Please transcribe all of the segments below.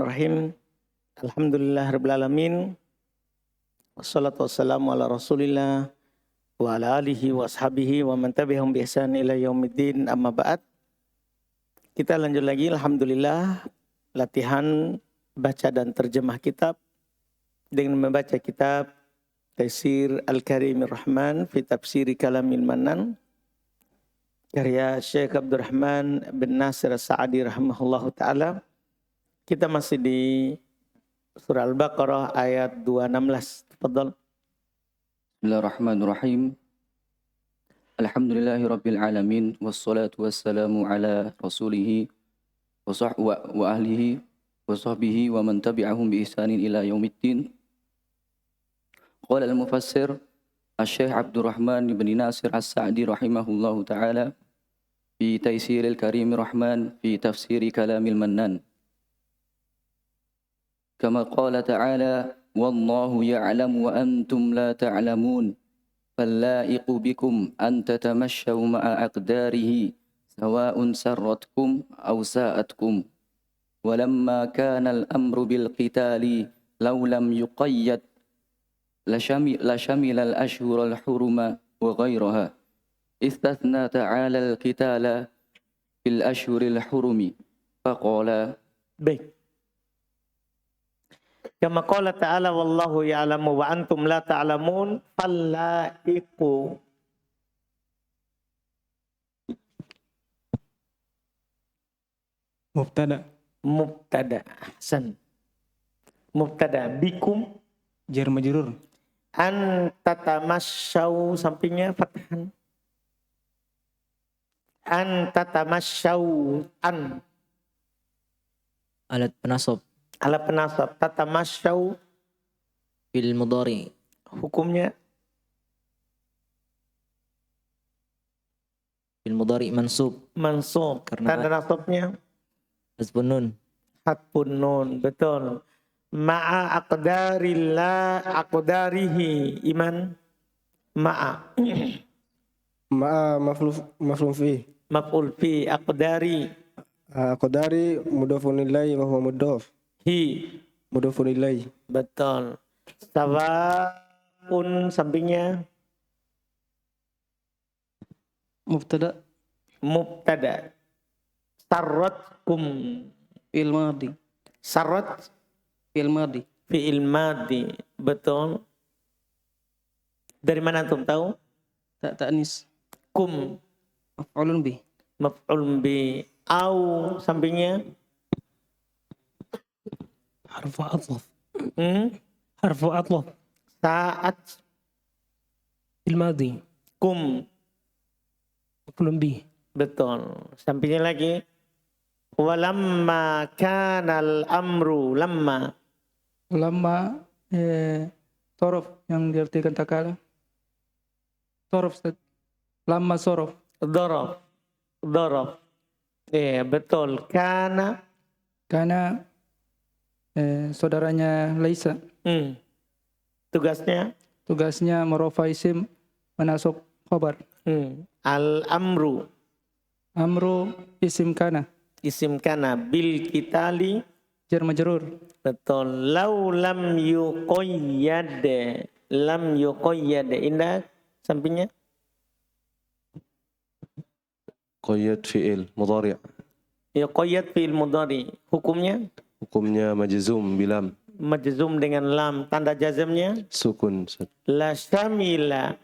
Bismillahirrahmanirrahim. Alhamdulillahirrabbilalamin. Wassalatu wassalamu ala rasulillah wa ala alihi wa ashabihi wa man tabi'ahum bi ihsan ila yaumiddin, amma ba'd. Kita lanjut lagi, alhamdulillah, latihan baca dan terjemah kitab dengan membaca kitab Taisir Al-Karimir Rahman fi Tafsiri Kalamil Mannan karya Syekh Abdurrahman bin Nasir As-Sa'di rahimahullahu ta'ala. Kita masih di surah Al-Baqarah ayat 216. Tafadhal. Bismillahirrahmanirrahim. Alhamdulillahi rabbil alamin wassalatu wassalamu ala rasulihi wa ahlihi wa sahbihi wa man tabi'ahum bi ihsanin ila yaumiddin. Qala al-mufassir Asy-Syaikh Abdurrahman bin Nasir As-Sa'di rahimahullahu ta'ala fi Taisir Al-Karimir Rahman fi Tafsiri Kalamil Mannan. Kama qala ta'ala wallahu ya'lamu wa antum la ta'lamun fallaiqu bikum an tatamashaw ma'a aqdarihi sawa'un sarratkum aw sa'atkum walamma kana al-amru bil qitali law lam yuqayyad la shamila al-ashhur al-huruma wa ghayraha istathna ta'ala al-qitala fil ashhur al-hurumi faqala. Baik. Kama qala ta'ala wallahu ya'lamu wa antum la ta'lamun fallaiqu. Mubtada. Ahsan. Mubtada bikum jar majrur. An tatamasyaw, sampingnya fathan. An tatamasyaw, an alat penasab ala penasab. Tatamasyaw fil mudhari, hukumnya fil mudhari mansub mansub. Karena Tanda nasabnya hasbun nun. hatpun nun. Betul. Ma'a aqdarillah aqdarihi iman. Ma'a Ma'a maf'ul fi. maf'ul fi aqdari Qadari mudhafun ilaihi wa huwa mudhaf. hi. Mudhafun ilaihi. Betul. Sawa'un, sampingnya Mubtada mubtada. Sarratkum, fi'il madhi. sarrat Fi'il madhi. fi'il madhi. Betul. Dari mana antum tahu? Ta'nis. Kum Maf'ulun bih. maf'ul bi. Au, sampingnya Harfu atlaf. harfu atlaf. Saat Fi'il madhi. kum. Maf'ulun bih. Betul. Sampingnya lagi walamma kanal amru. Lamma Sorof yang diartikan takala. Sorof. Lamma sorof. Dorof. Betul. Kana Karena saudaranya Laisa. Tugasnya merofa isim menasab khabar. Al-amru Amru isim kana. isim kana bil kitali. Jar majrur. Betul. Lau lam yuqayyad. Lam yuqayyad. Indah sampingnya Qayyad fi'il mudhari'. yuqayyad fi'il mudhari. Hukumnya Hukumnya majzum bilam. majzum dengan lam. Tanda jazmnya Sukun. la syamila.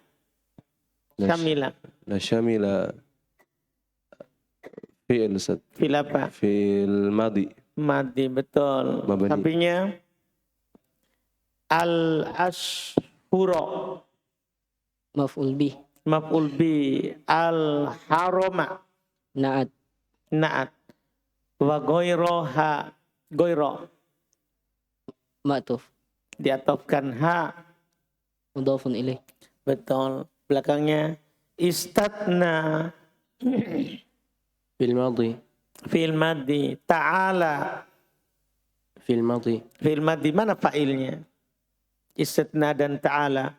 Syamila. La syamila fi'il Ustaz. Fil apa? Fi'il madhi. Madi. Betul. Mabani. Sampingnya al-ashhura. Maf'ul bih Maf'ul bi. Al-harama. na'at Na'at. Wa goyroha. Goyro. ma'tuf Diatofkan ha. mudhafun ilaih. Betul. Belakangnya istatna. Fi'il madhi. Fi'il madhi. Ta'ala. Fi'il madhi. Fi'il madhi. Mana fa'ilnya? Istatna dan ta'ala.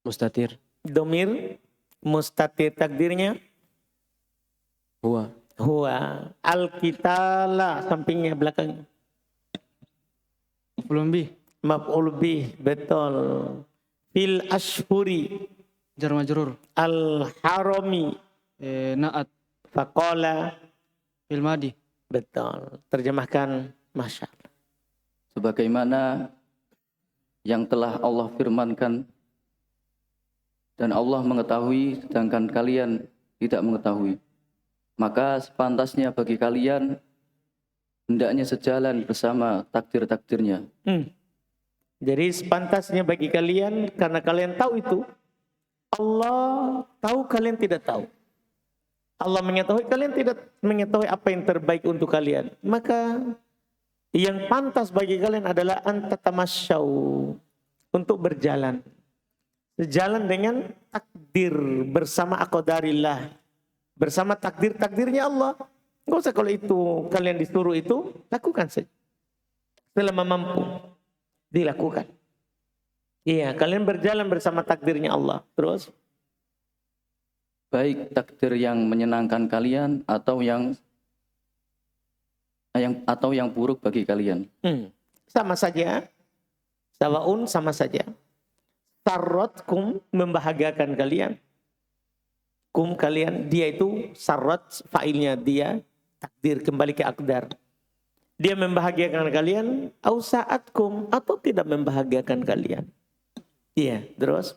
Mustatir. Domir. Mustatir, takdirnya Huwa. Huwa. Al-qitala sampingnya belakangnya. Belum bi. Maf'ul bih, betul. Fil ashhuri Jar majrur. al-harami. Naat. Faqala, Fil madi. betul. Terjemahkan, Masya Allah. Sebagaimana yang telah Allah firmankan dan Allah mengetahui sedangkan kalian tidak mengetahui. Maka sepantasnya bagi kalian hendaknya sejalan bersama takdir-takdirnya. Jadi sepantasnya bagi kalian, karena kalian tahu itu, Allah tahu kalian tidak tahu. Allah mengetahui kalian tidak mengetahui apa yang terbaik untuk kalian. Maka yang pantas bagi kalian adalah antatamasyaw, untuk berjalan. Sejalan dengan takdir bersama aqdarillah. Bersama takdir-takdirnya Allah. Enggak usah kalau itu kalian disuruh itu, lakukan saja. Selama mampu dilakukan. Iya, kalian berjalan bersama takdirnya Allah. Terus? Baik takdir yang menyenangkan kalian atau yang buruk bagi kalian. Sama saja. Sawaun sama saja. Sarratkum membahagiakan kalian. Kum kalian, dia itu sarrat fa'ilnya dia, takdir kembali ke akdar. Dia membahagiakan kalian, au sa'atkum, atau tidak membahagiakan kalian. Iya, terus?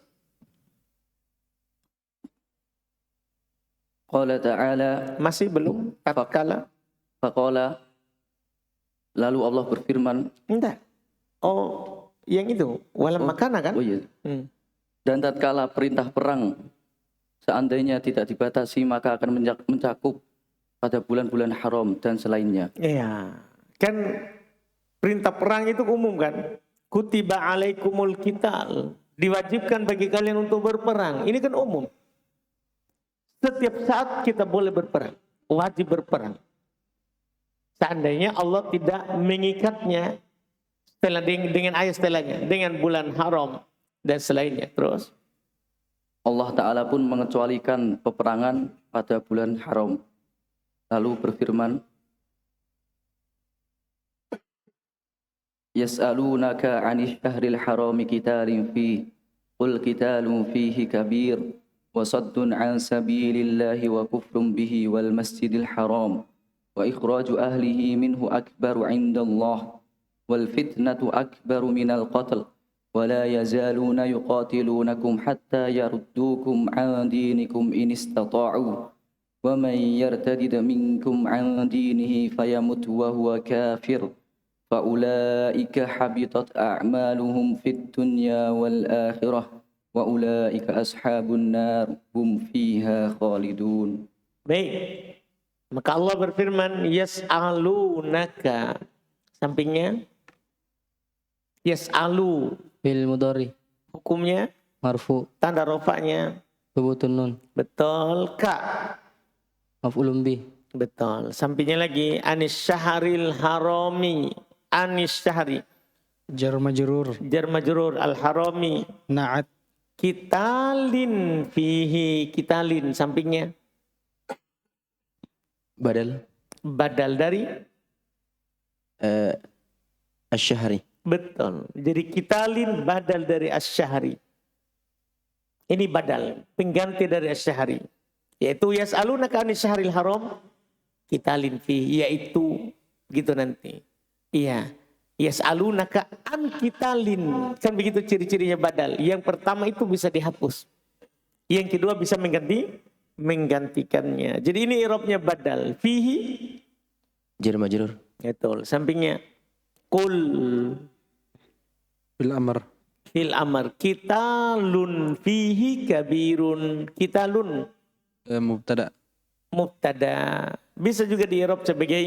Qala ta'ala, Masih belum? Tatkala? faqala, lalu Allah berfirman, Enggak. Oh, yang itu. Walam makana kan? oh iya, Hmm. dan tatkala perintah perang seandainya tidak dibatasi maka akan mencakup pada bulan-bulan haram dan selainnya. Iya. Kan perintah perang itu umum kan? Kutiba alaikumul qital. Diwajibkan bagi kalian untuk berperang. Ini kan umum. Setiap saat kita boleh berperang. Wajib berperang. Seandainya Allah tidak mengikatnya setelah dengan ayat setelahnya. Dengan bulan haram dan selainnya. Terus? Allah Ta'ala pun mengecualikan peperangan pada bulan haram. Lalu berfirman, Yas'alunaka 'anil syahril harami qitalin fihi qul qitalun fihi kabir wa saddun 'an sabilillahi wa kufrun bihi wal masjidil haram wa ikhraju ahlihi minhu akbaru 'indallah wal fitnatu akbaru minal qatl ولا يزالون يقاتلونكم حتى يردوكم عن دينكم إن استطاعوا ومن يرتد منكم عن دينه فيمت وهو كافر فأولئك حبطت أعمالهم في الدنيا والآخرة وأولئك أصحاب النار هم فيها خالدون. Baik. Maka Allah berfirman, yas'alunaka. Sampingnya, yas'alu. Fil mudhari. Hukumnya, Marfu. tanda rofaknya. Thubutun nun. Betul, Kak. Maf'ulun bih. Betul. Sampingnya lagi, anis syahril harami. Anis syahri. Jar majrur. Jar majrur al-harami. Naat. Kitalin fihi. Kitalin. Sampingnya. Badal Badal dari. asyhari. Betul. Jadi kitalin badal dari asyhari. Ini badal. Pengganti dari asyhari. Yaitu yas'alunaka anis syahril haram. Kitalin fihi. Yaitu. Gitu nanti. Iya. Yas'alunaka an kitalin. Kan begitu ciri-cirinya badal. Yang pertama itu bisa dihapus. Yang kedua bisa menggantikannya. Jadi ini i'rabnya badal. Fihi. Jar majrur. Betul. Sampingnya. Kul. Bil amr. Fil amar. Kitalun fihi kabirun. Kitalun. Mubtada. Mubtada. Bisa juga di i'rab sebagai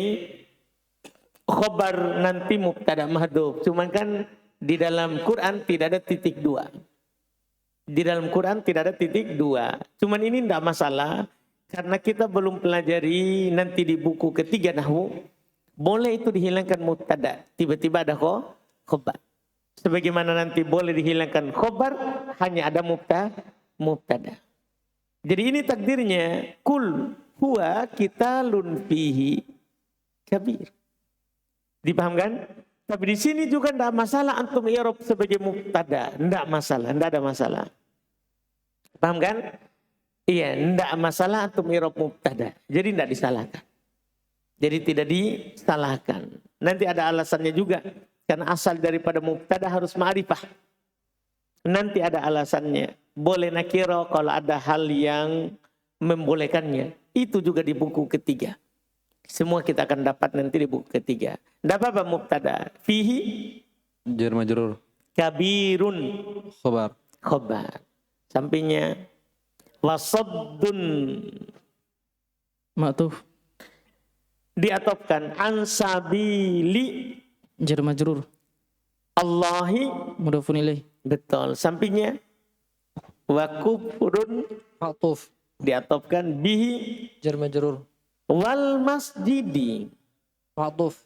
khobar nanti mubtada mahdhuf. Cuman kan di dalam Quran tidak ada titik dua. Di dalam Quran tidak ada titik dua. Cuman ini tidak masalah. Karena kita belum pelajari nanti di buku ketiga nahwu. Boleh itu dihilangkan mubtada. Tiba-tiba ada khobar. Sebagaimana nanti boleh dihilangkan khobar. Hanya ada mubtada. Jadi ini takdirnya. Kul huwa qitalun fihi kabir. Dipahamkan? Tapi di sini juga tidak masalah antum i'rab sebagai mubtada, tidak masalah, tidak ada masalah. Paham kan? Iya, tidak masalah antum i'rab mubtada. Jadi tidak disalahkan. Jadi tidak disalahkan. Nanti ada alasannya juga. Karena asal daripada mubtada harus ma'rifah. Nanti ada alasannya. Boleh nakiro kalau ada hal yang membolehkannya. Itu juga di buku ketiga. Semua kita akan dapat nanti di buku ketiga. Tidak apa-apa mubtada. Fihi Jar majrur. kabirun Khobar. khobar. Sampingnya wasaddun Ma'tuf. diatopkan ansabili Jar majrur. Allahi. Mudhafun ilaih. Betul. Sampingnya wa kufrun Ma'tuf. diatopkan bihi Jar majrur. wal masjidi Ma'tuf.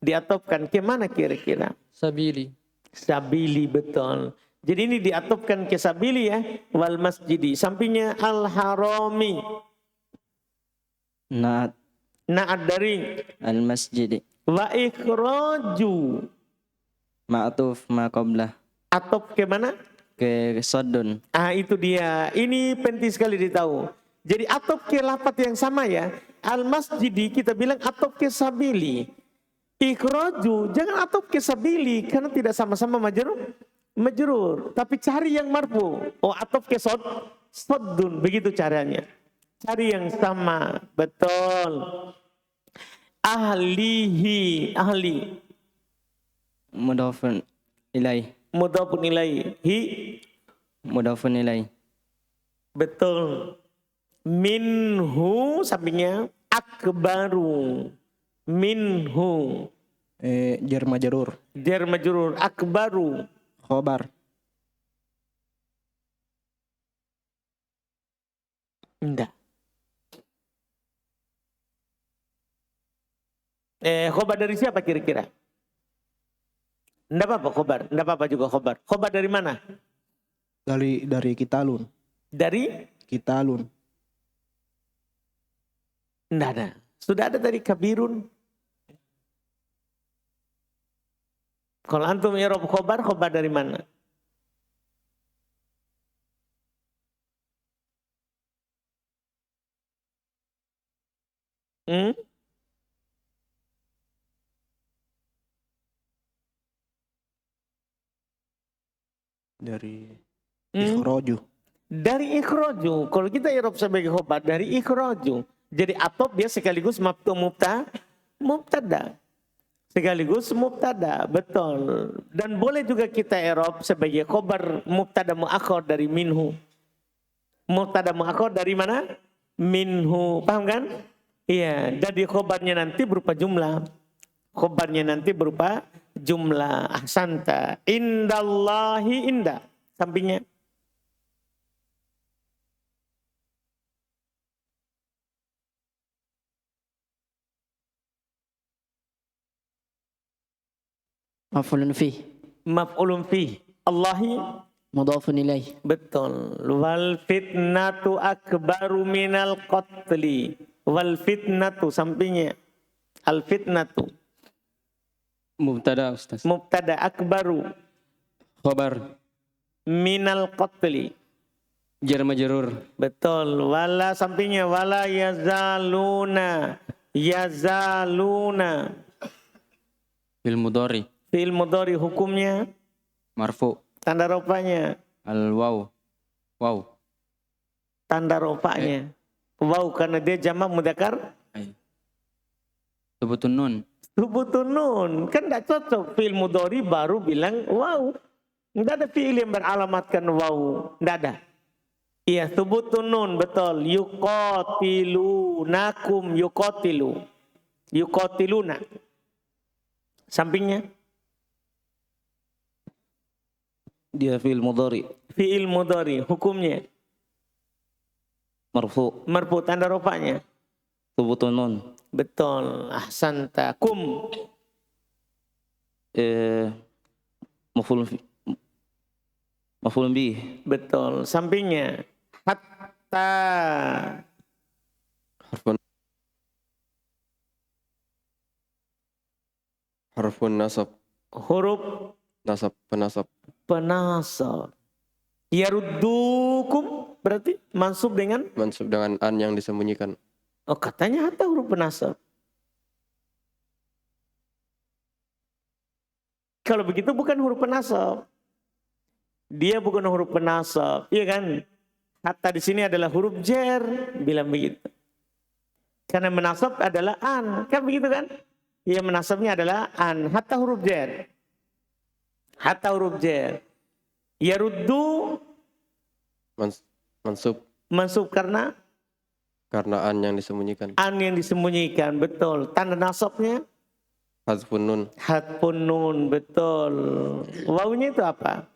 diatopkan ke mana kira-kira? Sabili. Sabili, betul. Jadi ini diatopkan ke sabili ya, wal masjidi. Sampingnya al harami. Na'at Na'ad dari al masjid. wa ikhraju. Ma'tuf ma qablah. Atop ke mana? Ke saddun. Ah, itu dia. Ini penting sekali ditahu. Jadi atop ke lapat yang sama ya. Al masjidi kita bilang atop ke sabili. Ikhraju jangan atop ke sabili karena tidak sama-sama majrur. Tapi cari yang marfu. Oh, atop ke saddun, begitu caranya. Cari yang sama, betul. Ahlihi, ahli. Mudhafun ilaih. Mudhafun ilaihi. Mudhafun ilaih. Betul. Minhu sampingnya akbaru. Minhu. Jar majrur. Jar majrur akbaru. Khobar. Enggak. Khobar dari siapa kira-kira? Enggak apa-apa khobar. Enggak apa-apa juga khobar. Khobar dari mana? Dari kitalun. Dari? Kitalun. Enggak ada. Sudah ada dari kabirun. Kalau antum i'rab khobar, khobar dari mana? Hmm? Dari ikhraju. Dari ikhraju. Kalau kita i'rab sebagai khobar dari ikhraju. Jadi atop dia sekaligus mubtada. Sekaligus mubtada, betul. Dan boleh juga kita i'rab sebagai khobar mubtada muakhar dari minhu. Mubtada muakhar dari mana? Minhu. Paham kan? Iya, jadi khobarnya nanti berupa jumlah. Khobarnya nanti berupa jumlah. Ahsanta. Indallahi indah. Sampingnya. Maf'ulun fih. Maf'ulun fih. Allahi. Mudhafun ilaih. Betul. Wal fitnatu akbaru minal qatli. Wal fitnatu sampingnya. Al fitnatu. Mubtada Ustaz. Mubtada akbaru Khobar. minal qatli. Jar majrur. Betul. Wala sampingnya wala yazaluna. Yazaluna. Fil mudhari. Fi'il mudhari hukumnya Marfu. tanda rofanya. Al waw. Waw. Tanda rofanya. Wow, karena dia jamak mudzakkar Thubutun nun. thubutun nun. Kan tidak cocok fi'il mudhari baru bilang wow. Tidak ada fi'il yang beralamatkan wow. Tidak ada. Iya, thubutun nun, betul. Yuqatilunakum, yuqatilu. Yuqatiluna. Sampingnya. Dia fi'il mudhari. Fi'il mudhari, hukumnya. Marfu. Marfu, tanda rofanya. Thubutun nun. Betul. Ahsanta. Kum. Maf'ulun bih. Betul. Sampingnya. Hatta. Harfun harfun nasab. Huruf Nasab, penasab. penasab. Yaruddukum berarti mansub dengan, Mansub dengan an yang disembunyikan. oh katanya hatta huruf penasab. Kalau begitu bukan huruf penasab. Dia bukan huruf penasab, iya kan? Hatta di sini adalah huruf jar, bilang begitu. Karena menasab adalah an, kan begitu kan? Iya, menasabnya adalah an, hatta huruf jar. Hatta huruf jar. Yaruddu Mansub mansub karena karena an yang disembunyikan. an yang disembunyikan, betul. Tanda nasabnya Hazfun nun. hatpun nun, betul. Wawunya itu apa?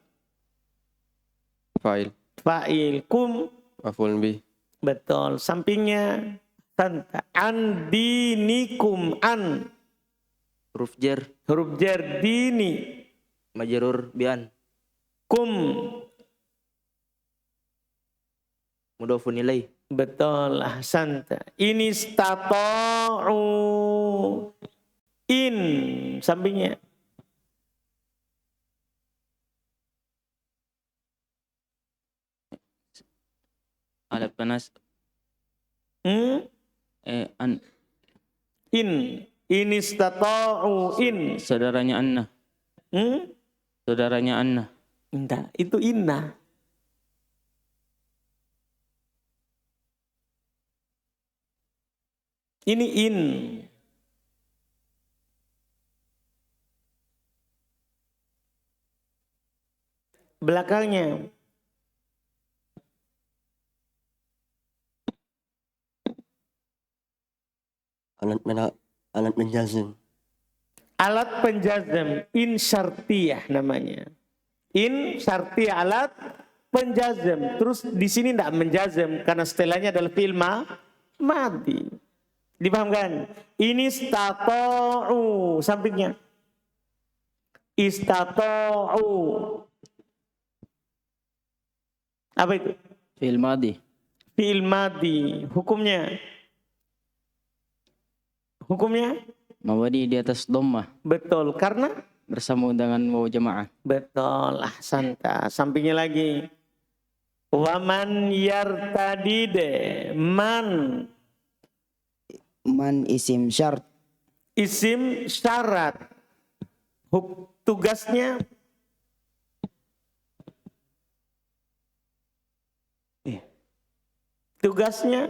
Fa'il. Fa'il. Kum, Maf'ulun bih. betul. Sampingnya tanta. An dinikum, an. Huruf jar. Huruf jar, dini. Majrur bi'an. Kum, Mudhafun ilaih. betul. Ahsanta. Ini stata'u. In, sampingnya. Alat panas. Hmm? An. In. Ini stata'u, in. Saudaranya Anna. Hmm? Saudaranya Anna. Enggak, itu inna. Ini in. Belakangnya. Alat menjazm. Alat penjazm. In syartiyah namanya. In syartiyah, alat penjazm. Terus di sini tidak menjazm karena setelahnya adalah fi'il madi. Dipahamkan? Ini istata'u, sampingnya. Istata'u. Apa itu? Fi'il madi. Fi'il madi. Hukumnya? Hukumnya? Mabadi di atas dhammah. Betul. Karena? Bersama dengan waw jamaah. Betul. Ahsanta. Sampingnya lagi. Waman yartadide. Man. Man isim syart. Isim syarat. Tugasnya tugasnya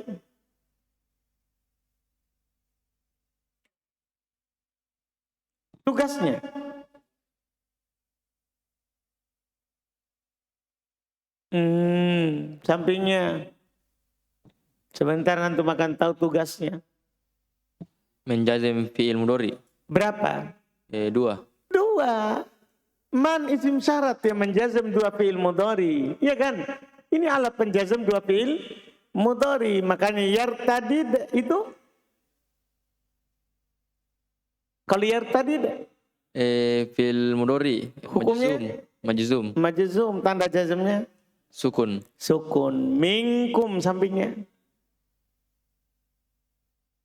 tugasnya sampingnya sebentar nanti makan tahu tugasnya Menjazim fi'il mudhari. berapa? 2. Dua. Man isim syarat yang menjazam dua fi'il mudhari, ya kan? Ini alat penjazam dua fi'il mudhari, makanya yartadid itu kalau yartadid Fi'il mudhari. Hukumnya? Majzum. majzum, tanda jazamnya Sukun. sukun. Minkum sampingnya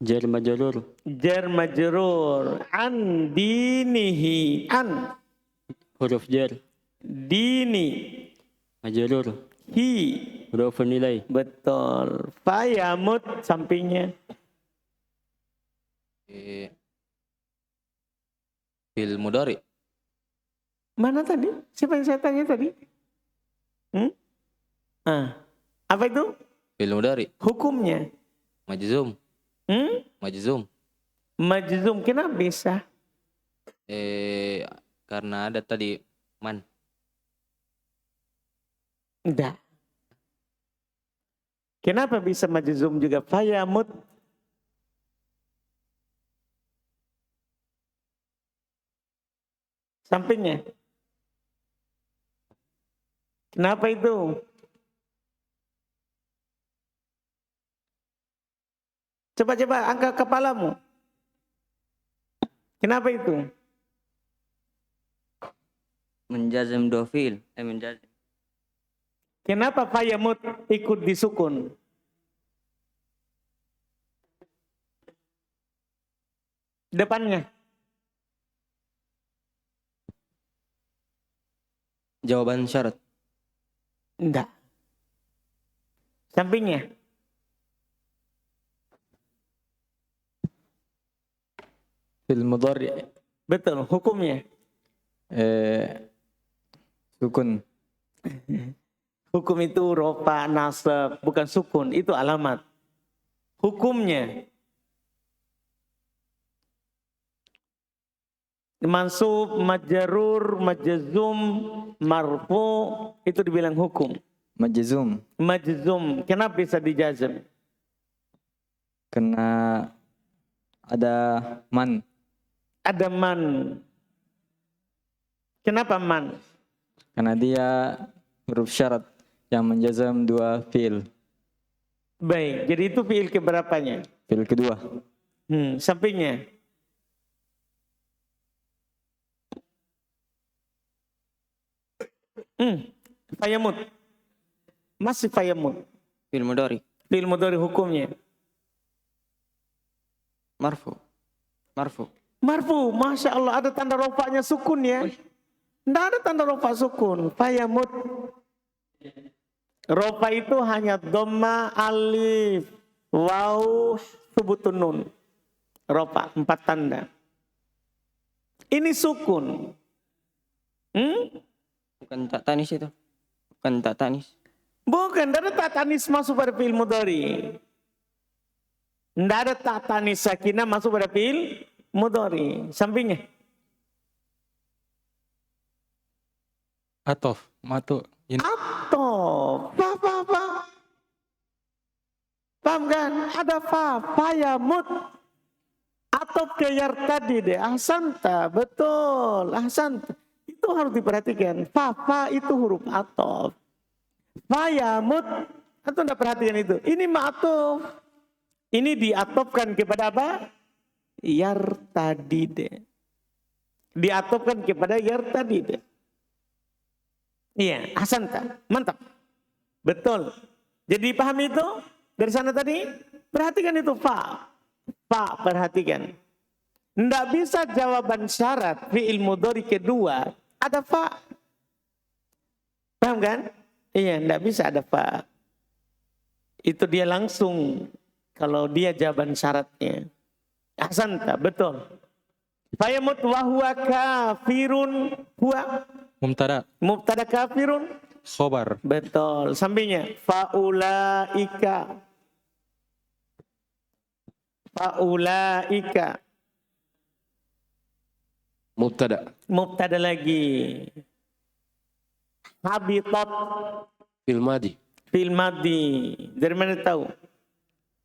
Jar majrur. jar majrur. An dinihi, an Huruf jar. dini Majrur. hi, Mudhafun ilaih. betul. Fayamut sampingnya Fi'il mudhari. mana tadi? Siapa yang saya tanya tadi? Apa itu? Fi'il mudhari. Hukumnya Majzum. Majzum. majzum. Kenapa bisa? Karena ada tadi man. Enggak. Kenapa bisa majzum juga? Fayamut. Sampingnya. Kenapa itu? Coba-coba angkat kepalamu. Kenapa itu? Menjazam dua fi'il. Menjazam. Kenapa fayamut ikut disukun? Depannya. Jawaban syarat. Enggak. Sampingnya. Fil mudhari Betul, hukumnya. sukun. Hukum itu rofa, nasab, bukan sukun, itu alamat. Hukumnya. Mansub, majrur, majzum, marfu, itu dibilang hukum. Majzum. Majzum, kenapa bisa dijazm? Kena ada man. Ada man. Kenapa man? Karena dia huruf syarat yang menjazam dua fiil. Baik, jadi itu fiil keberapanya? Fiil kedua. Sampingnya. Fayamut. Masih fayamut. Fi'il mudhari. Fiil mudhari hukumnya. Marfu. Marfu. Marfu, Masya Allah ada tanda rofanya sukun ya. Tidak ada tanda rofa sukun. Fayamut. Rofa itu hanya dhamma, alif, waw, subutun nun. Rofa, 4 tanda. Ini sukun. Bukan tak tanis itu. Bukan tak tanis. Bukan, tidak ada tak tanis masuk pada fiil mudhari. Tidak ada tak tanis sakinah masuk pada fiil mudhari. Sampingnya. Atof. Matu. Atau fa. Paham kan? Ada fa, fayamut. Atau keyar tadi deh. Ahsanta, betul. Ahsanta. Itu harus diperhatikan. Fa itu huruf atof. Fayamut. Atau enggak perhatikan itu? Ini ma'atuf. Ini diatofkan kepada apa? Yartadide. Diatofkan kepada yartadide. Iya, ahsanta. Mantap. Betul. Jadi paham itu? Dari sana tadi? Perhatikan itu fa. Fa, perhatikan. Tidak bisa jawaban syarat fi'il mudhari kedua ada fa. Paham kan? Iya, tidak bisa ada fa. Itu dia langsung kalau dia jawaban syaratnya. Ahsanta, betul. Fayamut wa huwa kafirun huwa Mubtada. mubtada kafirun. Khobar. Betul. Sampingnya faulaika. Faulaika. Mubtada. Mubtada lagi. Habitat Fil madi fil madi. Dari mana tahu?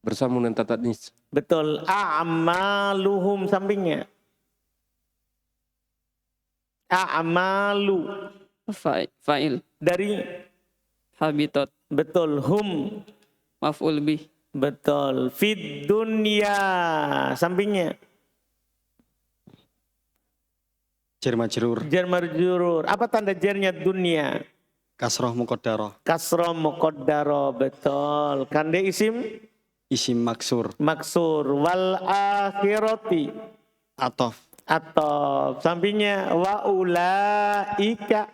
bersambung dengan tatatnis. Betul. A'maluhum sampingnya. A'malu. Fa'il. Dari Habitat. betul. Hum. Maf'ul bih. Betul. Fid dunya. Sampingnya. Jar majrur. Jar marjurur. Apa tanda jarnya dunia? Kasroh muqaddarah. Kasroh muqaddaro. Betul. Kan dia isim Isim maksur. maksur. Wal akhirati. Atof. Atau sampingnya wa ulaika.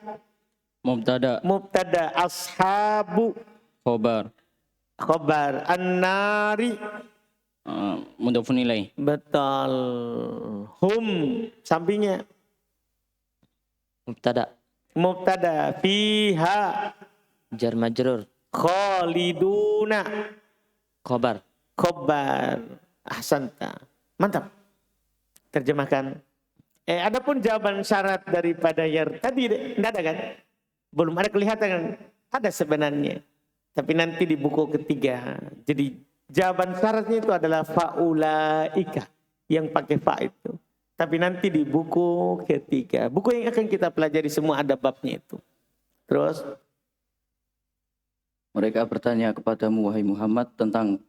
Mubtada. Mubtada. Ashabu. Khobar. Khobar. An-nari. Mudhafun ilaih. Betul. Hum. Sampingnya. Mubtada. Mubtada. Fiha. Jar majrur. Khaliduna. Khobar. Khobar. Ahsanta. Mantap. Terjemahkan. Adapun jawaban syarat daripada tadi tidak ada kan? Belum ada kelihatan kan? Ada sebenarnya. Tapi nanti di buku ketiga. Jadi jawaban syaratnya itu adalah faulaika. Yang pakai fa itu. Tapi nanti di buku ketiga. Buku yang akan kita pelajari semua ada babnya itu. Terus. Mereka bertanya kepadamu wahai Muhammad tentang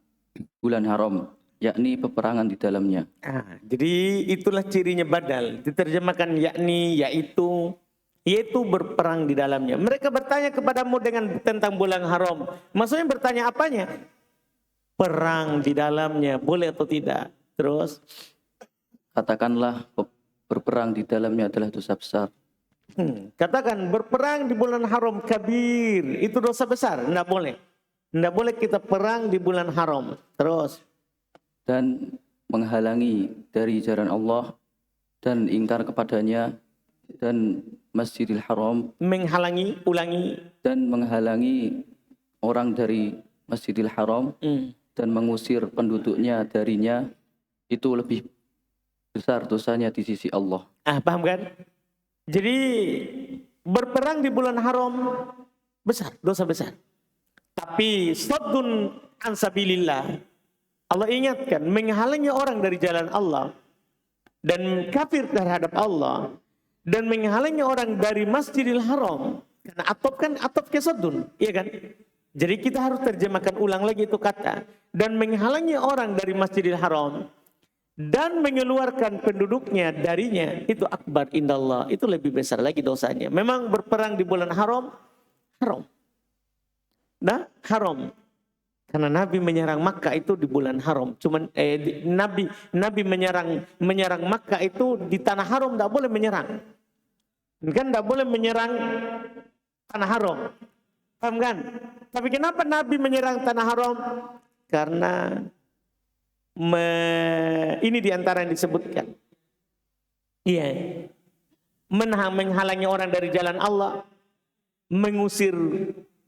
bulan haram, yakni peperangan di dalamnya. Jadi itulah cirinya badal. Diterjemahkan yakni, yaitu berperang di dalamnya. Mereka bertanya kepadamu tentang bulan haram. Maksudnya bertanya apanya? Perang di dalamnya, boleh atau tidak? Terus katakanlah berperang di dalamnya adalah dosa besar. Katakan berperang di bulan haram kabir, itu dosa besar, enggak boleh. Enggak boleh kita perang di bulan haram. Terus. Dan menghalangi dari jalan Allah dan ingkar kepadanya dan Masjidil Haram. Menghalangi, ulangi. Dan menghalangi orang dari Masjidil Haram dan mengusir penduduknya darinya, itu lebih besar dosanya di sisi Allah. Paham kan? Jadi berperang di bulan haram besar, dosa besar. Tapi saddun an sabilillah, Allah ingatkan, menghalangi orang dari jalan Allah dan kafir terhadap Allah dan menghalangi orang dari Masjidil Haram. Karena atop kan atop ke saddun, iya kan? Jadi kita harus terjemahkan ulang lagi itu kata, dan menghalangi orang dari Masjidil Haram dan mengeluarkan penduduknya darinya, itu akbar indallah, itu lebih besar lagi dosanya. Memang berperang di bulan haram, haram. Nah, haram. Karena Nabi menyerang Makkah itu di bulan haram. Cuman Nabi menyerang Makkah itu di tanah haram, tidak boleh menyerang. Kan tidak boleh menyerang tanah haram. Paham kan? Tapi kenapa Nabi menyerang tanah haram? Karena ini diantara yang disebutkan. Iya. Menghalangi orang dari jalan Allah, mengusir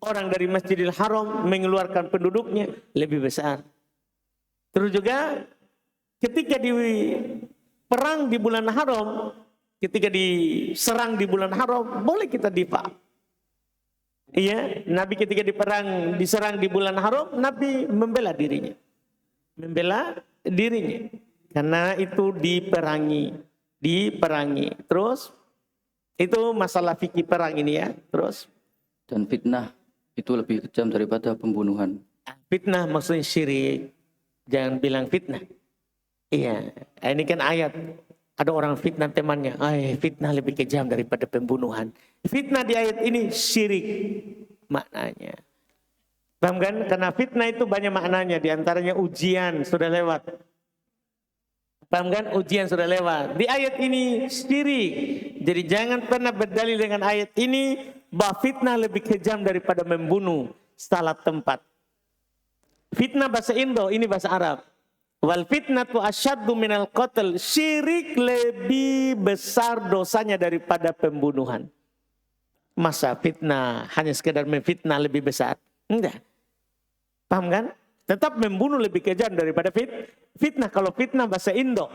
orang dari Masjidil Haram, mengeluarkan penduduknya, lebih besar. Terus juga ketika di perang di bulan haram, ketika diserang di bulan haram, boleh kita difa. Iya, Nabi ketika diserang di bulan haram, Nabi membela dirinya. Karena itu diperangi. Terus itu masalah fikih perang ini ya. Terus dan fitnah itu lebih kejam daripada pembunuhan. Fitnah maksudnya syirik. Jangan bilang fitnah. Iya, ini kan ayat. Ada orang fitnah temannya. Fitnah lebih kejam daripada pembunuhan. Fitnah di ayat ini syirik maknanya. Paham kan? Karena fitnah itu banyak maknanya. Di antaranya ujian sudah lewat. Paham kan? Ujian sudah lewat. Di ayat ini syirik. Jadi jangan pernah berdalil dengan ayat ini bahwa fitnah lebih kejam daripada membunuh. Salah tempat. Fitnah bahasa Indo, ini bahasa Arab. Wal fitnatu asyaddu minal qatl. Syirik lebih besar dosanya daripada pembunuhan. Masa fitnah hanya sekedar memfitnah lebih besar? Enggak. Paham kan? Tetap membunuh lebih kejam daripada fitnah. Kalau fitnah bahasa Indo,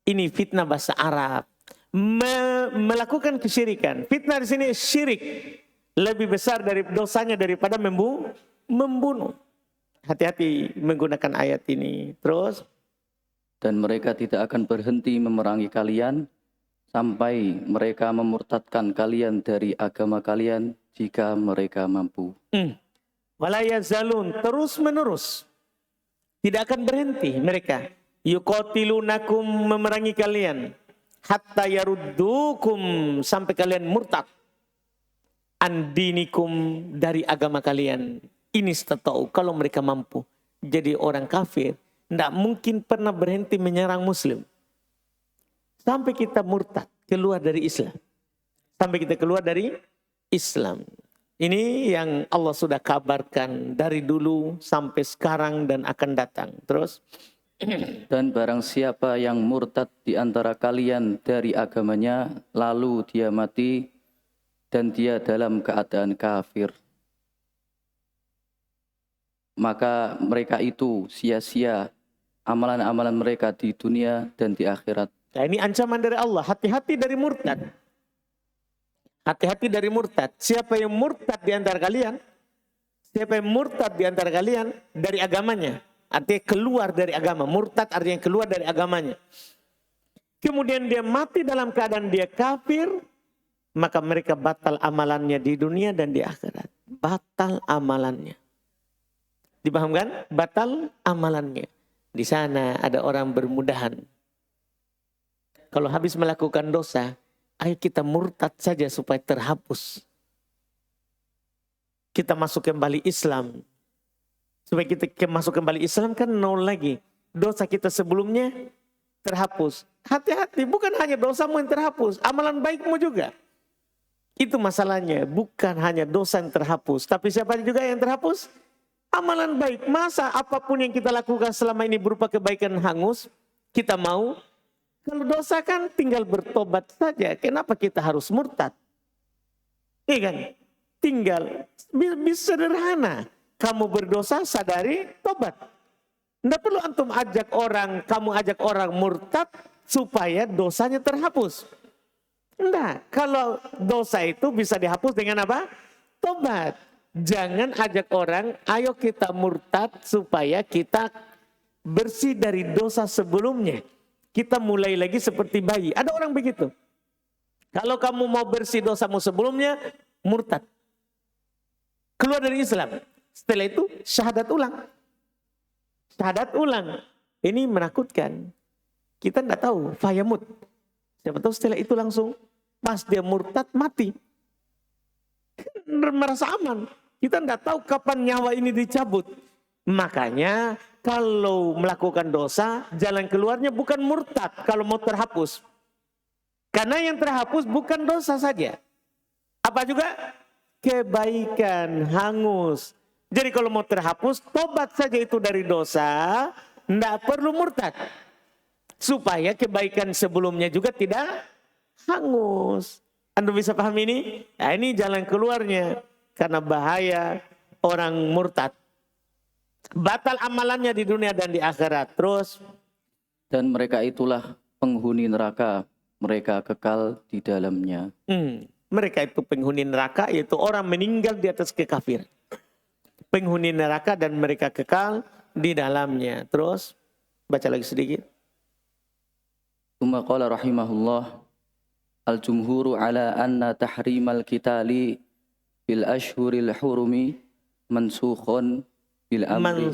ini fitnah bahasa Arab. Melakukan kesyirikan. Fitnah di sini syirik lebih besar dari dosanya daripada membunuh. Hati-hati menggunakan ayat ini. Terus. Dan mereka tidak akan berhenti memerangi kalian sampai mereka memurtadkan kalian dari agama kalian jika mereka mampu. Wala yazalun, terus menerus. Tidak akan berhenti mereka. Yuqatilunakum, memerangi kalian. Hatta yaruddukum, sampai kalian murtad. Andinikum, dari agama kalian. Ini tahu kalau mereka mampu. Jadi orang kafir tidak mungkin pernah berhenti menyerang muslim. Sampai kita murtad, keluar dari Islam. Sampai kita keluar dari Islam. Ini yang Allah sudah kabarkan dari dulu sampai sekarang dan akan datang. Terus. Dan barang siapa yang murtad di antara kalian dari agamanya, lalu dia mati dan dia dalam keadaan kafir, maka mereka itu sia-sia amalan-amalan mereka di dunia dan di akhirat. Nah, ini ancaman dari Allah. Hati-hati dari murtad. Hati-hati dari murtad. Siapa yang murtad di antara kalian? Siapa yang murtad di antara kalian dari agamanya? Artinya keluar dari agama. Murtad artinya keluar dari agamanya. Kemudian dia mati dalam keadaan dia kafir, maka mereka batal amalannya di dunia dan di akhirat. Batal amalannya. Dipahamkan? Batal amalannya. Di sana ada orang bermudahan. Kalau habis melakukan dosa, ayo kita murtad saja supaya terhapus. Kita masuk kembali Islam. Supaya kita masuk kembali Islam kan nol lagi. Dosa kita sebelumnya terhapus. Hati-hati, bukan hanya dosamu yang terhapus, amalan baikmu juga. Itu masalahnya, bukan hanya dosa yang terhapus, tapi siapa juga yang terhapus? Amalan baik. Masa apapun yang kita lakukan selama ini berupa kebaikan hangus, kita mau? Kalau dosa kan tinggal bertobat saja, kenapa kita harus murtad? Iya kan? Tinggal, bisa sederhana. Kamu berdosa, sadari, tobat. Tidak perlu antum kamu ajak orang murtad supaya dosanya terhapus. Enggak, kalau dosa itu bisa dihapus dengan apa? Tobat. Jangan ajak orang, ayo kita murtad supaya kita bersih dari dosa sebelumnya. Kita mulai lagi seperti bayi. Ada orang begitu. Kalau kamu mau bersih dosamu sebelumnya, murtad. Keluar dari Islam. Setelah itu syahadat ulang. Syahadat ulang. Ini menakutkan. Kita tidak tahu, fayamut. Siapa tahu setelah itu langsung pas dia murtad mati. Merasa aman. Kita tidak tahu kapan nyawa ini dicabut. Makanya kalau melakukan dosa, jalan keluarnya bukan murtad kalau mau terhapus. Karena yang terhapus bukan dosa saja. Apa juga? Kebaikan hangus. Jadi kalau mau terhapus, tobat saja itu dari dosa, tidak perlu murtad. Supaya kebaikan sebelumnya juga tidak hangus. Anda bisa paham ini? Nah, ini jalan keluarnya. Karena bahaya orang murtad. Batal amalannya di dunia dan di akhirat. Terus. Dan mereka itulah penghuni neraka. Mereka kekal di dalamnya. Mereka itu penghuni neraka, yaitu orang meninggal di atas kekafiran. Penghuni neraka dan mereka kekal di dalamnya. Terus. Baca lagi sedikit. Tsumma qala rahimahullah. Al-jumhuru ala anna tahrimal kitali bil ashhuril hurumi mansukhun bil amri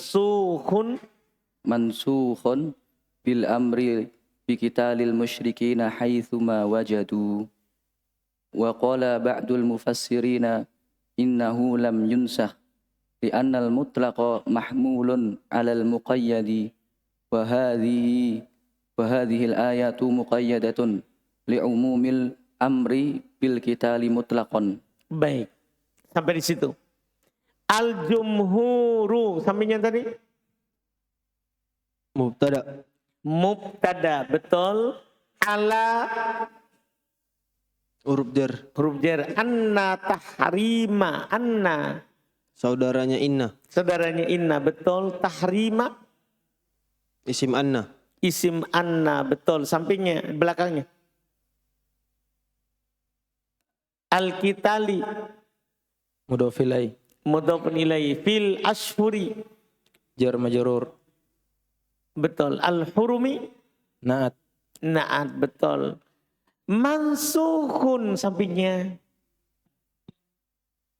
mansukhun bil amri bi qitalil musyrikina haitsuma wajadu. Wa qala ba'dul mufassirina innahu lam yunsakh li anna al mutlaqa mahmulun 'ala al muqayyadi wa hadhihi al ayatu muqayyadatun li umumil amri bil qitali mutlaqan. Baik. Sampai di situ. Al-jumhuru. Sampingnya tadi? Mubtada. Mubtada. Betul. Ala. Huruf jar. Huruf jar. Anna tahrima. Anna. Saudaranya inna. Saudaranya inna. Betul. Tahrima. Isim anna. Isim anna. Betul. Sampingnya. Belakangnya. Al-kitali. Mudhof ilaih. Mudhofun ilaihi. Fil ashhuri. Jar majrur. Betul. Al-hurumi. Naat. Naat. Betul. Mansukhun. Sampingnya.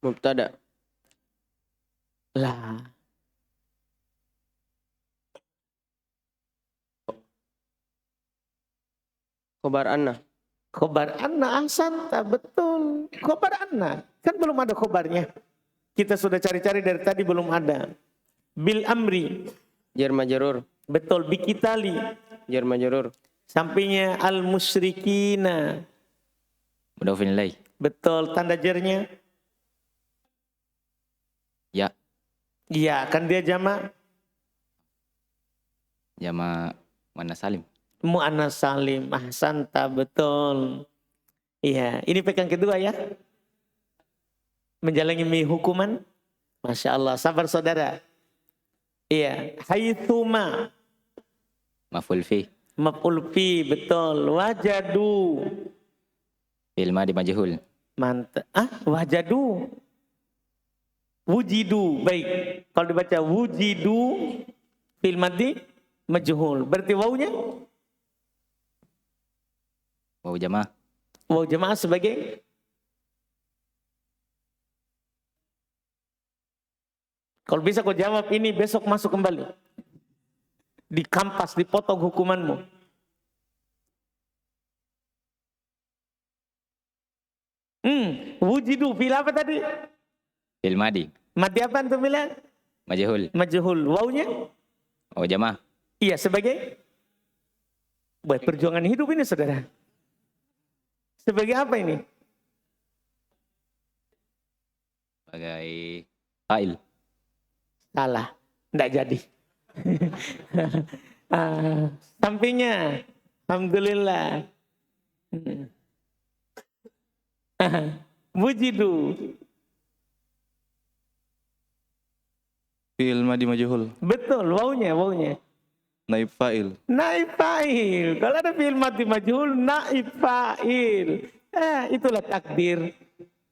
Mubtada. Lah. Khobar anna. Khobar anna ahsanta. Betul. Khobar anna. Kan belum ada khobarnya. Kita sudah cari-cari dari tadi belum ada. Bil amri. Jar majrur. Betul. Bikitali. Jar majrur. Sampingnya al musyrikina. Mudhofun ilaih. Betul. Tanda jarnya. Ya. Iya. Kan dia jamak. Jama mana salim. Mu'annas salim. Ahsanta. Betul. Iya. Ini pekan kedua ya. Menjalani hukuman. Masya Allah. Sabar saudara. Iya. Haithuma. Maf'ul fi. Maf'ul fi. Betul. Wajadu. Fi'il madhi majhul. Mantap. Wajadu. Wujidu. Baik. Kalau dibaca wujidu. Fi'il madhi majhul. Berarti wawunya? Waw jamaah. Waw jamaah sebagai? Kalau bisa kau jawab ini besok masuk kembali. Di kampas, dipotong hukumanmu. Wujidu, fil apa tadi? Fi'il madhi. Mati apa antum bilang? Majhul. Majhul. Wawunya? Waw jamaah. Iya, sebagai? Buat perjuangan hidup ini saudara. Sebagai apa ini? Sebagai fa'il. Salah, enggak jadi. Sampingnya, alhamdulillah. Wujidu. Fi'il madi majhul. Betul, wawunya. Naib fa'il. Naib fa'il. Kalau ada fi'il madi majhul, naib fa'il. Itulah takdir.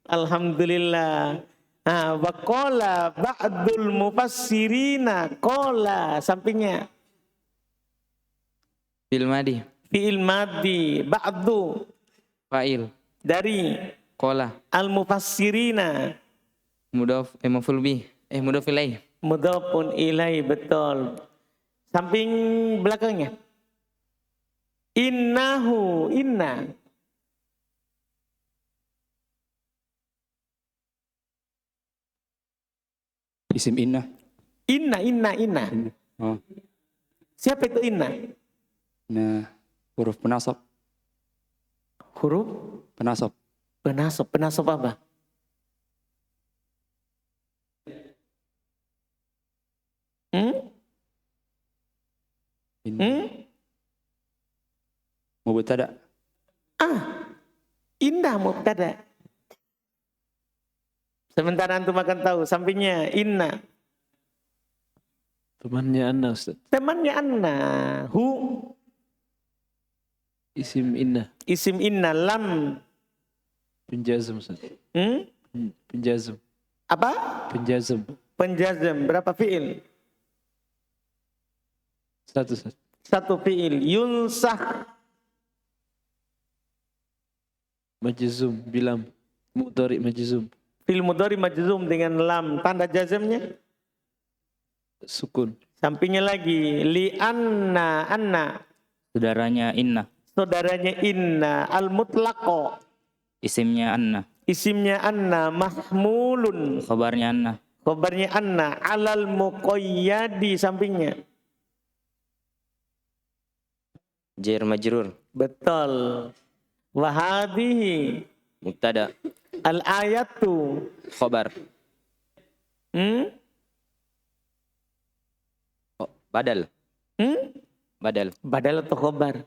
Alhamdulillah. Wa qala ba'dul mufassirina. Qala, sampingnya. Fi'il madi. Fi'il madi, ba'du. Fa'il. Dari Qala. al-mufassirina. Mudhaf maf'ul bih. Mudhaf ilaih. Mudhafun ilai, betul. Samping belakangnya. Innahu, inna. Isim inna. Inna. Oh. Siapa itu inna? Nah, huruf penasab. Huruf Penasab. penasab. Penasab apa? Mubtada. Indah mubtada. Sementara antum akan tahu sampingnya inna. Temannya Anna Ustaz. Temannya anna. Hu. Isim inna. Isim inna. Lam. Penjazm Ustaz. Penjazm. Apa? Penjazm. Penjazm. Berapa fi'il? 1 Ustaz. Satu fi'il. Yunsah. Majzum bilam. Mudhari majzum. Fi'il mudhari majzum dengan lam. Tanda jazmnya. Sukun. Sampingnya lagi. Li anna. Saudaranya inna. Saudaranya inna. Al-mutlaqo. Isimnya anna. Isimnya anna. Mahmulun. Khabarnya anna. Khabarnya anna. Alal muqayyadi. Sampingnya. Jar majrur. Betul. Wahadihi. Mubtada. Al-ayatu. Khobar. Badal. Badal. Badal atau khobar?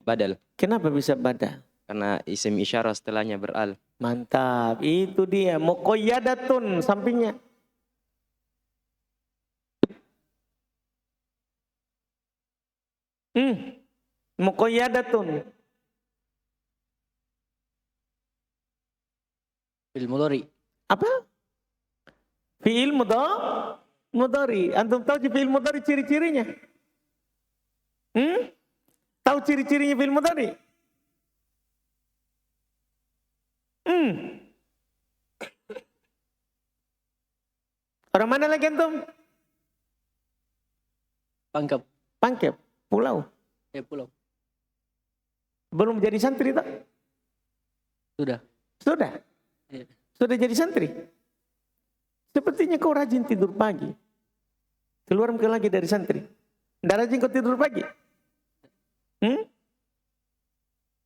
Badal. Kenapa bisa badal? Karena isim isyarah setelahnya beral. Mantap. Itu dia. Muqayyadatun. Sampingnya. Muqayyadatun. Fil mudhari. Apa? Fi'il mudhari. Antum tahu fi'il mudhari ciri-cirinya? Tahu ciri-cirinya fi'il mudhari? Orang mana lagi antum? Pangkep. Pulau. Pulau. Belum jadi santri tak? Sudah. Sudah? Iya. Sudah jadi santri? Sepertinya kau rajin tidur pagi. Keluar mungkin lagi dari santri. Nggak rajin kau tidur pagi?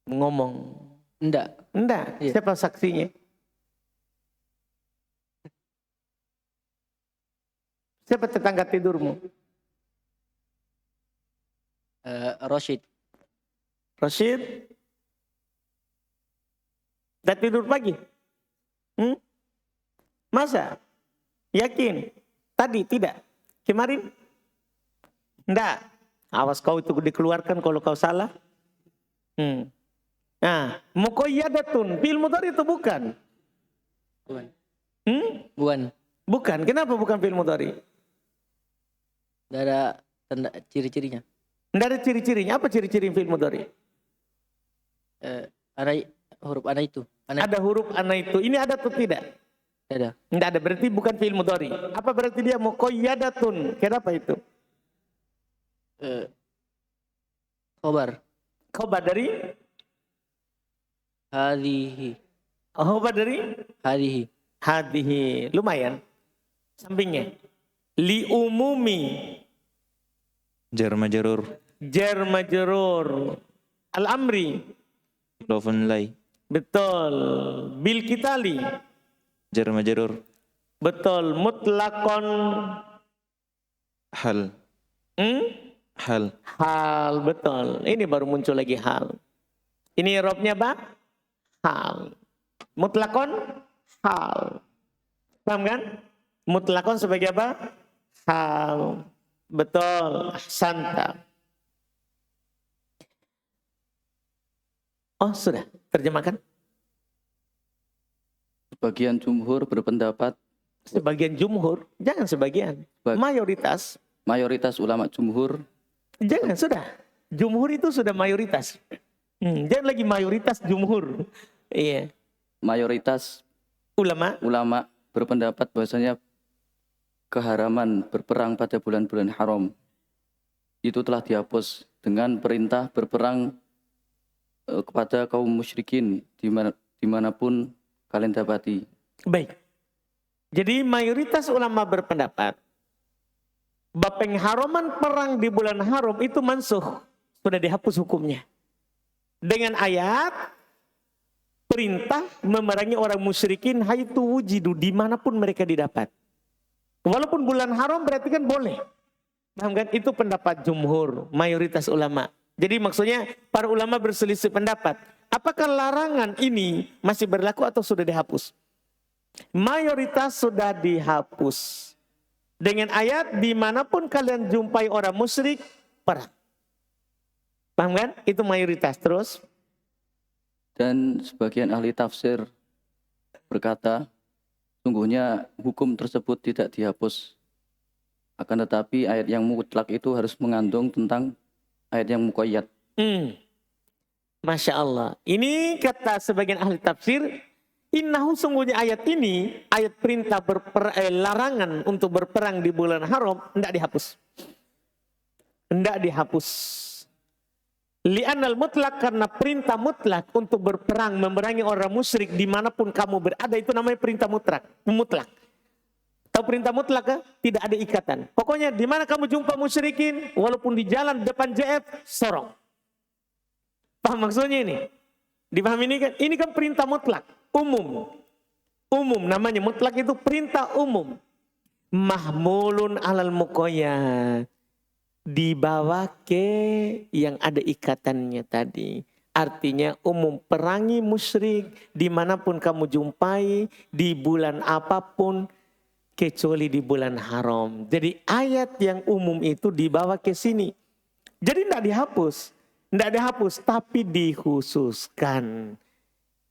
Ngomong. Enggak. Iya. Siapa saksinya? Siapa tetangga tidurmu? Rashid. Rashid? Dah tidur pagi? Masa? Yakin? Tadi tidak? Kemarin? Enggak. Awas kau itu dikeluarkan kalau kau salah. Nah, muqayyadatun. Fi'il mudhari itu bukan. Bukan. Bukan. Kenapa bukan fi'il mudhari? Tidak ada tanda ciri-cirinya. Tidak ada ciri-cirinya. Apa ciri-ciri fi'il mudhari? Ada huruf ana itu. Ada huruf ana itu. Ini ada atau tidak? Tidak ada. Tidak ada. Berarti bukan fi'il mudhari. Apa berarti dia muqayyadatun? Kenapa itu? Khobar. Khobar dari? Hadhihi. Khobar dari? Hadhihi. Hadihi. Lumayan. Sampingnya. Li umumi. Jar majrur. Jar majrur. Al-amri. Mudhafun ilaih. Betul. Bil kitali. Jar majrur. Betul. Mutlakon. Hal. Hal. Hal. Betul. Ini baru muncul lagi hal. Ini i'rabnya apa? Hal. Mutlakon. Hal. Paham kan? Mutlakon sebagai apa? Hal. Betul. Ahsanta. Oh sudah. Terjemahkan. Sebagian jumhur berpendapat, Sebagian jumhur. Jangan sebagian. Mayoritas. mayoritas ulama jumhur, Jangan, sudah. Jumhur itu sudah mayoritas. Jangan lagi mayoritas jumhur. Iya. mayoritas Ulama. ulama berpendapat bahwasanya keharaman berperang pada bulan-bulan haram itu telah dihapus dengan perintah berperang kepada kaum musyrikin dimanapun kalian dapati. Baik. Jadi mayoritas ulama berpendapat bahwa pengharaman perang di bulan haram itu mansuh. Sudah dihapus hukumnya. Dengan ayat perintah memerangi orang musyrikin haitu wujidu dimanapun mereka didapat. Walaupun bulan haram berarti kan boleh. Paham kan? Itu pendapat jumhur, mayoritas ulama. Jadi maksudnya para ulama berselisih pendapat. Apakah larangan ini masih berlaku atau sudah dihapus? Mayoritas sudah dihapus. Dengan ayat dimanapun kalian jumpai orang musyrik, perang. Paham kan? Itu mayoritas. Terus? Dan sebagian ahli tafsir berkata, sungguhnya hukum tersebut tidak dihapus. Akan tetapi ayat yang mutlak itu harus mengandung tentang ayat yang muqayyad. Masya Allah. Ini kata sebagian ahli tafsir, innahu sungguhnya ayat ini, ayat perintah larangan untuk berperang di bulan haram, tidak dihapus. Tidak dihapus. Li'anal mutlak, karena perintah mutlak untuk berperang, memerangi orang musyrik dimanapun kamu berada, itu namanya perintah mutlak. Tahu perintah mutlak kan? Tidak ada ikatan. Pokoknya di mana kamu jumpa musyrikin, walaupun di jalan depan JF, sorong. Paham maksudnya ini? Dipahami ini kan? Ini kan perintah mutlak, umum. Umum namanya mutlak itu perintah umum. Mahmulun alal muqayyad. Dibawa ke yang ada ikatannya tadi. Artinya umum, perangi musyrik dimanapun kamu jumpai, di bulan apapun, kecuali di bulan haram. Jadi ayat yang umum itu dibawa ke sini. Jadi tidak dihapus. Tidak dihapus, tapi dikhususkan.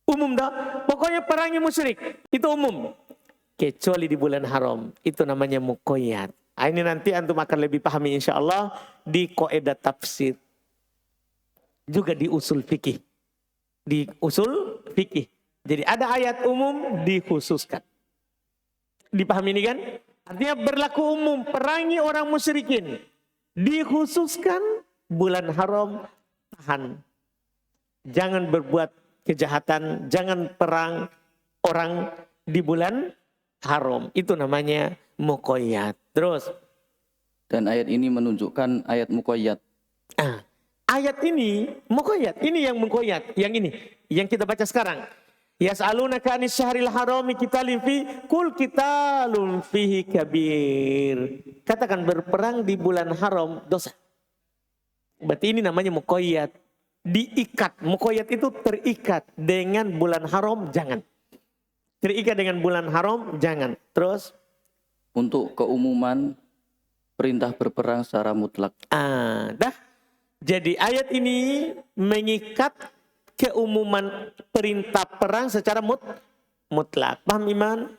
Umum dah. Pokoknya perangi musyrik. Itu umum. Kecuali di bulan haram. Itu namanya muqayyad. Ini nanti antum akan lebih pahami insya Allah di kaidah tafsir. Juga di usul fikih. Di usul fikih. Jadi ada ayat umum dikhususkan. Dipahami ini kan? Artinya berlaku umum, perangi orang musyrikin. Dikhususkan bulan haram, tahan. Jangan berbuat kejahatan, jangan perang orang di bulan haram. Itu namanya muqayyad. Terus. Dan ayat ini menunjukkan ayat muqayyad. Ayat ini muqayyad. Ini yang muqayyad. Yang ini. Yang kita baca sekarang. Yas'alunaka anis syahril harami qitalin fi qul qitalun fihi kabir. Katakan berperang di bulan haram dosa. Berarti ini namanya muqayyad. Diikat. Muqayyad itu terikat dengan bulan haram, jangan. Terikat dengan bulan haram, jangan. Terus? Untuk keumuman perintah berperang secara mutlak. Dah. Jadi ayat ini mengikat keumuman perintah perang secara mutlak. Paham Iman?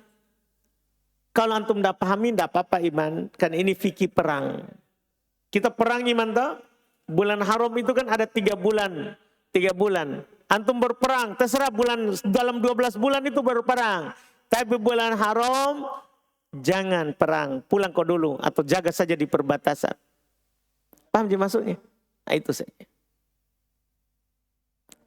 Kalau antum tidak pahami, tidak apa-apa Iman. Kan ini fikih perang. Kita perang Iman toh. Bulan haram itu kan ada 3 bulan. 3 bulan. Antum berperang, terserah bulan, dalam 12 bulan itu berperang. Tapi bulan haram, jangan perang. Pulang kau dulu atau jaga saja di perbatasan. Paham je maksudnya? Nah, itu saja.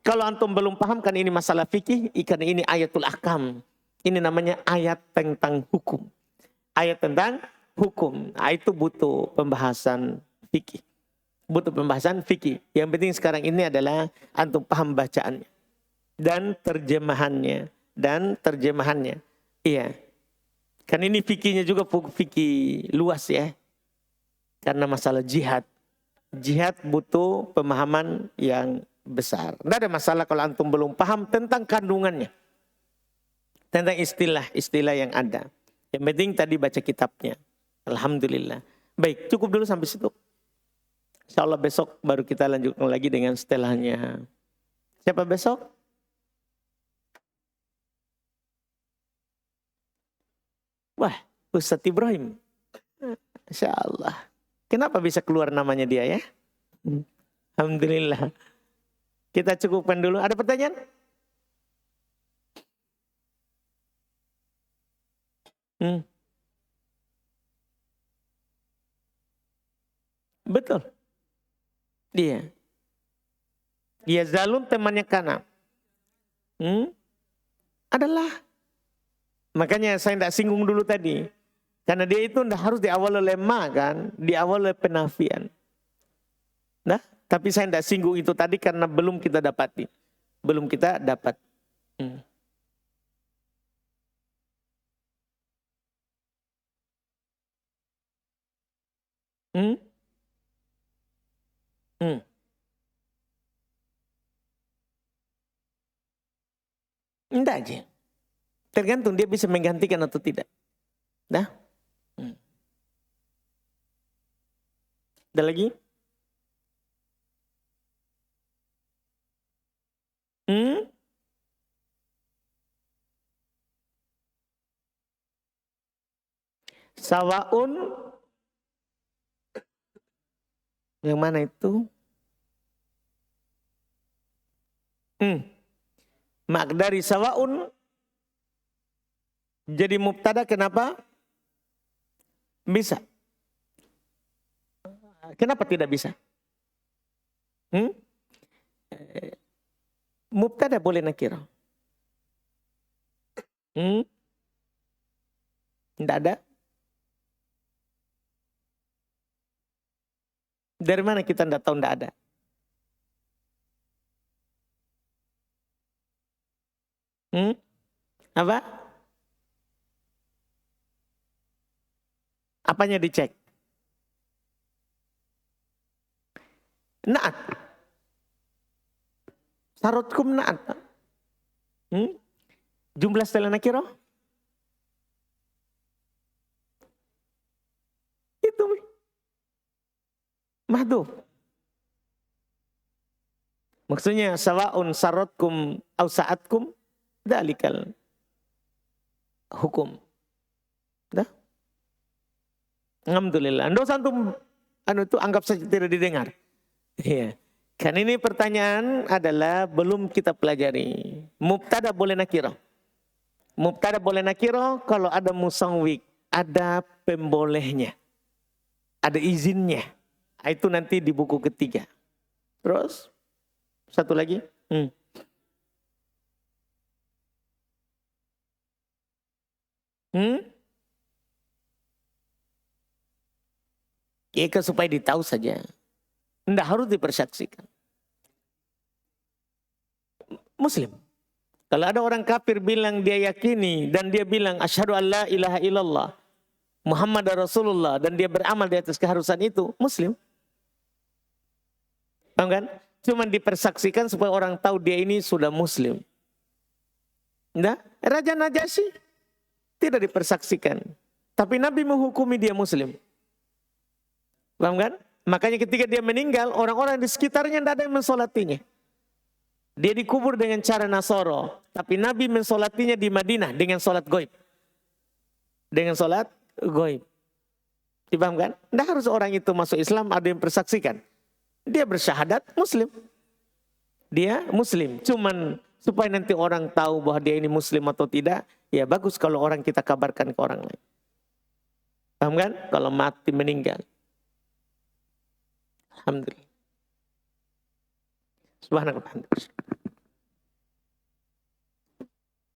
Kalau antum belum paham kan ini masalah fikih, ikan ini ayatul ahkam. Ini namanya ayat tentang hukum. Ayat tentang hukum. Nah, itu butuh pembahasan fikih. butuh pembahasan fikih. Yang penting sekarang ini adalah antum paham bacaannya dan terjemahannya. Iya. Kan ini fikihnya juga fikih luas ya. Karena masalah jihad. Jihad butuh pemahaman yang besar. Tidak ada masalah kalau antum belum paham tentang kandungannya. Tentang istilah-istilah yang ada. Yang penting tadi baca kitabnya. Alhamdulillah. Baik, cukup dulu sampai situ. Insya Allah besok baru kita lanjutkan lagi dengan setelahnya. Siapa besok? Wah, Ustadz Ibrahim. Insya Allah. Kenapa bisa keluar namanya dia ya? Alhamdulillah. Kita cukupkan dulu. Ada pertanyaan? Betul. Dia. Dia Zalun temannya Kana. Adalah. Makanya saya tidak singgung dulu tadi. Karena dia itu tidak harus diawali oleh ma kan. Diawali oleh penafian. Nah, tapi saya tidak singgung itu tadi karena belum kita dapati. Belum kita dapat. Tidak aja. Tergantung dia bisa menggantikan atau tidak. Nah. Ada lagi? Sawaun. Yang mana itu? Makdari sawaun. Jadi mubtada kenapa? Bisa. Kenapa tidak bisa? Mubtada boleh nakirah. Tidak ada. Dari mana kita tidak tahu tidak ada? Apa? Apanya dicek? Naat. Sarotkum naat. Jumlah setelah nakirah? Itu. Mahdhuf. Maksudnya sawaun sarotkum au sa'atkum dalikal hukum. Dah? Alhamdulillah. Dosa antum itu anggap saja tidak didengar. Iya. Kan ini pertanyaan adalah belum kita pelajari. Mubtada boleh nakirah. Mubtada boleh nakirah kalau ada musawwik, ada pembolehnya. Ada izinnya. Itu nanti di buku ketiga. Terus satu lagi. Ya supaya ditahu saja. Tidak harus dipersaksikan. Muslim. Kalau ada orang kafir bilang dia yakini dan dia bilang asyhadu an la ilaha illallah Muhammad Rasulullah dan dia beramal di atas keharusan itu, Muslim. Paham kan? Cuma dipersaksikan supaya orang tahu dia ini sudah Muslim. Nah, Raja Najasyi tidak dipersaksikan. Tapi Nabi menghukumi dia Muslim. Paham kan? Makanya ketika dia meninggal, orang-orang di sekitarnya tidak ada yang mensolatinya. Dia dikubur dengan cara Nasoro. Tapi Nabi mensolatinya di Madinah dengan solat goib. Dengan solat goib. Dipahamkan? Tidak harus orang itu masuk Islam ada yang persaksikan. Dia bersyahadat Muslim. Dia Muslim. Cuman supaya nanti orang tahu bahwa dia ini Muslim atau tidak. Ya bagus kalau orang kita kabarkan ke orang lain. Paham kan? Kalau mati meninggal. Alhamdulillah. Subhanallah.